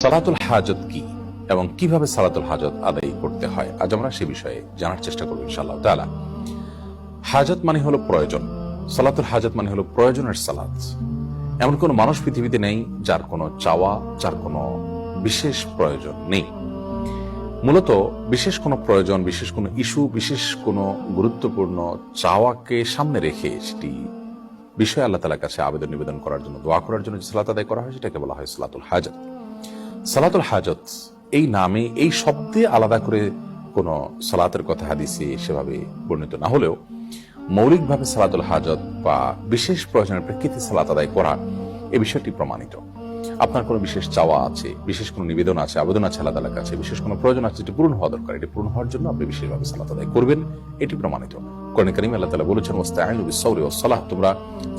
সালাতুল হাজত কি এবং কিভাবে সালাতুল হাজত আদায় করতে হয়, আজ আমরা সে বিষয়ে জানার চেষ্টা করব ইনশাআল্লাহ তাআলা। হাজত মানে হলো প্রয়োজন, সালাতুল হাজত মানে হলো প্রয়োজনের সালাত। এমন কোন মানুষ পৃথিবীতে নেই যার কোনো চাওয়া, যার কোনো বিশেষ প্রয়োজন নেই। মূলত বিশেষ কোনো প্রয়োজন, বিশেষ কোনো ইস্যু, বিশেষ কোনো গুরুত্বপূর্ণ চাওয়াকে সামনে রেখে সেটি বিষয়ে আল্লাহ তাআলার কাছে আবেদন নিবেদন করার জন্য, দোয়া করার জন্য যে সালাত আদায় করা হয় সেটাকে বলা হয় সালাতুল হাজত। সালাতুল হাজত এই নামে, এই শব্দে আলাদা করে কোন সালাতের কথা হাদিসে সেভাবে বর্ণিত না হলেও মৌলিকভাবে সালাতুল হাজত বা বিশেষ প্রয়োজনের প্রেক্ষিতে সালাত আদায় করা এই বিষয়টি প্রমাণিত। আপনার কোনো বিশেষ চাওয়া আছে, বিশেষ কোনো নিবেদন আছে, আবেদন আছে আল্লাহ তাআলার কাছে, বিশেষ কোনো প্রয়োজন আছে যেটি পূরণ হওয়া দরকার, এটি পূরণ হওয়ার জন্য আপনি বিশেষভাবে সালাত আদায় করবেন, এটি প্রমাণিত। কোরআনে কারীমে আল্লাহ তাআলা বলেছেন ওয়াস্তাঈনু বিস-সাবরি ওয়াস-সালাহ, তোমরা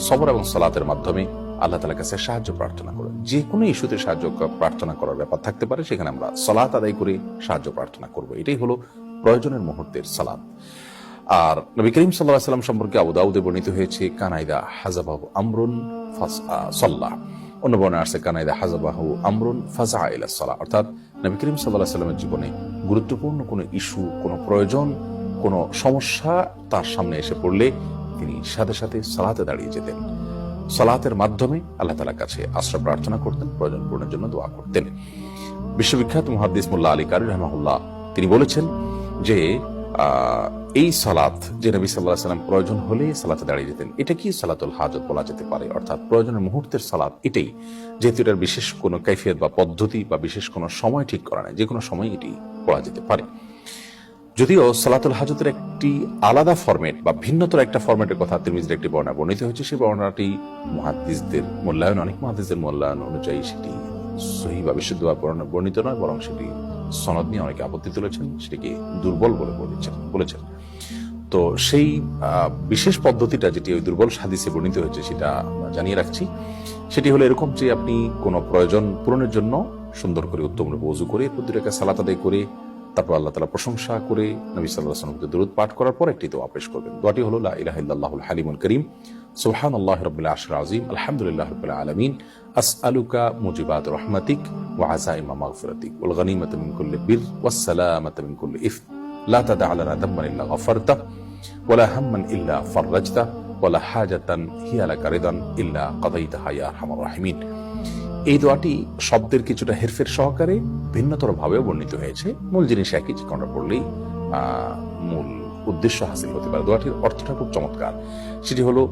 সবর এবং সালাতের মাধ্যমে আল্লাহ তাআলার কাছে সাহায্য প্রার্থনা করো। যে কোনো ইস্যুতে সাহায্য প্রার্থনা করার ব্যাপার থাকতে পারে, সেখানে আমরা সালাত আদায় করে সাহায্য প্রার্থনা করব। এটাই হলো প্রয়োজনের মুহূর্তের সালাত। আর নবী করিম সাল্লাল্লাহু আলাইহি ওয়াসাল্লাম সম্পর্কে আবু দাউদে বর্ণিত হয়েছে কানাইদা হাজাবাহু আমরুন ফাসাল্লাহ, অন্য বর্ণনায় আছে কানাইদা হাজাবাহু আমরুন ফাজা ইলা সালাহ, অর্থাৎ নবী করিম সাল্লাল্লাহু আলাইহি ওয়াসাল্লামের জীবনে গুরুত্বপূর্ণ কোনো ইস্যু, কোনো প্রয়োজন, কোনো সমস্যা তার সামনে এসে পড়লে তিনি সাথে সাথে সালাতে দাঁড়িয়ে যেতেন। সালাতের মাধ্যমে আল্লাহ তাআলার কাছে আশ্রয় প্রার্থনা করতেন, প্রয়োজন পূরণের জন্য দোয়া করতেন। বিশ্ববিখ্যাত মুহাদ্দিস মোল্লা আলী কারি রাহিমাহুল্লাহ তিনি বলেছেন যে এই সালাত যে নবী সাল্লাল্লাহু আলাইহি ওয়াসাল্লাম প্রয়োজন হলে সালাতে দাঁড়িয়ে যেতেন, এটা কি সালাতুল হাজত বলা যেতে পারে, অর্থাৎ প্রয়োজনের মুহূর্তের সালাত এটাই, যেহেতু এটার বিশেষ কোনো কাইফিয়ত বা পদ্ধতি বা বিশেষ কোনো সময় ঠিক করা নাই, যে কোনো সময় এটি পড়া যেতে পারে। যদিও সালাতুল হাজতের একটি আলাদা ফরম্যাট বা ভিন্নতর একটা ফরম্যাটের কথা তিরমিজির একটি বর্ণনা বর্ণিত হয়েছে, সেই বর্ণনাটি মুহাদ্দিসদের মূল্যায়ন, অনেক মুহাদ্দিসদের মূল্যায়ন অনুযায়ী সেটি সহিহ বা বিশুদ্ধভাবে বর্ণিত নয়, বরং সেটি সনদ নিয়ে অনেকে আপত্তি তুলেছেন, সেটিকে দুর্বল বলে বলেছেন। তো সেই বিশেষ পদ্ধতিটা যেটি ওই দুর্বল হাদিসে বর্ণিত হয়েছে সেটা জানিয়ে রাখছি। সেটি হলো এরকম যে আপনি কোনো প্রয়োজন পূরণের জন্য সুন্দর করে উত্তম রূপে ওযু করে এরপর 2 রাকাত সালাত আদায় করে তারপর আল্লাহ তাআলা প্রশংসা করে নবী সাল্লাল্লাহু আলাইহি ওয়াসাল্লামকে দরুদ পাঠ করার পর একটি দোয়া পেশ করবেন। দোয়াটি হলো লা ইলাহা ইল্লাল্লাহুল হালিমুল কারীম, সুবহানাল্লাহি রাব্বিল আরশিল আযীম, আলহামদুলিল্লাহি রাব্বিল আলামিন, আসআলুকা মুজিবাত রাহমাতিক ওয়া আযাইমা মাগফিরাতিক ওয়াল গনিমাতা মিন কুল্লি বির ওয়াস সালামাতা মিন কুল্লি ইফম লা তাদা লানা দামমান ইল্লা গফারতা ওয়া লা হাম্মান ইল্লা ফাররাজতা ওয়া লা হাজাতান হিয়া লাকা রিদান ইল্লা কাদাইতাহা ইয়া আরহামার রাহিমিন। এই দোয়াটি শব্দের কিছুটা হেরফের সহকারে ভিন্নতর ভাবেও বর্ণিত হয়েছে, মূল জিনিস একই, যে কোনটা পড়লেই মূল উদ্দেশ্য হাসিল হতে পারে। দোয়াটির অর্থটা খুব চমৎকার। সেটি হলো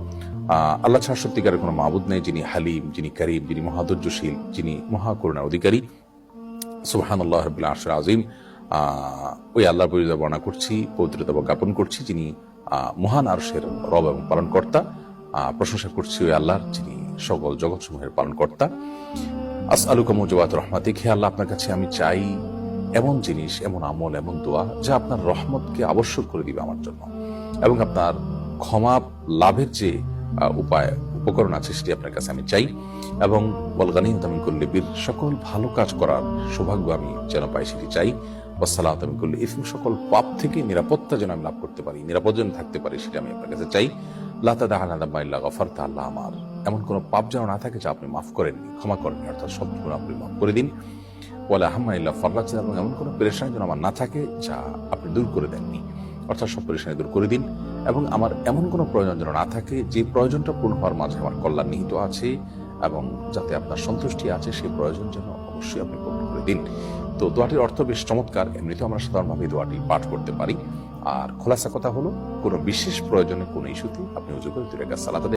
আল্লাহ ছাড়া সত্যিকারের কোনো মাবুদ নেই, যিনি হালিম, যিনি কারীম, যিনি মহাধৈর্যশীল, যিনি মহাকরুণার অধিকারী। সুবহানাল্লাহি রাব্বিল আরশিল আযীম, ওই আল্লাহর পরিচয় বর্ণনা করছি, পবিত্রতা জ্ঞাপন করছি, যিনি মহান আরশের রব এবং পালনকর্তা। প্রশংসা করছি ওই আল্লাহর, যিনি সকল জগৎসমূহের পালনকর্তা। আসআলুকা মুজিবাত রাহমাতিক, হে আল্লাহ আপনার কাছে আমি চাই এমন জিনিস, এমন আমল, এমন দোয়া যা আপনার রহমতকে আবশ্যক করে দিবে আমার জন্য, এবং আপনার ক্ষমা লাভের যে উপায় উপকরণ আছে সেটি আপনার কাছে আমি চাই, এবং ওয়াল গনিমাতা মিন কুল্লি বির, সকল ভালো কাজ করার সৌভাগ্য আমি যেন পাই সেটি চাই, ওয়াস সালামাতা মিন কুল্লি ইসম, সকল পাপ থেকে নিরাপত্তা যেন আমি লাভ করতে পারি, নিরাপদ যেন থাকতে পারি সেটা আমি আপনার কাছে চাই। লা তাদা লানা দামমান ইল্লা গফারতা, আল্লাহ আমার এমন কোনো পাপ যেন না থাকে যা আপনি মাফ করেননি, ক্ষমা করেননি, অর্থাৎ সব গুণ আপনি মাফ করে দিন। ওয়ালা হাম্মান ইল্লা ফাররাজতা, এবং এমন কোনো পেরেশানি যেন আমার না থাকে যা আপনি দূর করে দেননি, অর্থাৎ সব পেরেশানি দূর করে দিন। এবং আমার এমন কোনো প্রয়োজন যেন না থাকে যে প্রয়োজনটা পূর্ণ হওয়ার মাঝে আমার কল্যাণ নিহিত আছে, এবং যাতে আপনার সন্তুষ্টি আছে, সেই প্রয়োজন যেন অবশ্যই আপনি পূর্ণ করে দিন। তো দোয়াটির অর্থ বেশ চমৎকার। এমনিতেও আমরা সাধারণভাবে দোয়াটি পাঠ করতে পারি। আর খোলাসা কথা হলো, কোনো বিশেষ প্রয়োজনে, কোনো ইস্যুতে আপনি ওযু করে 2 রাকাত সালাত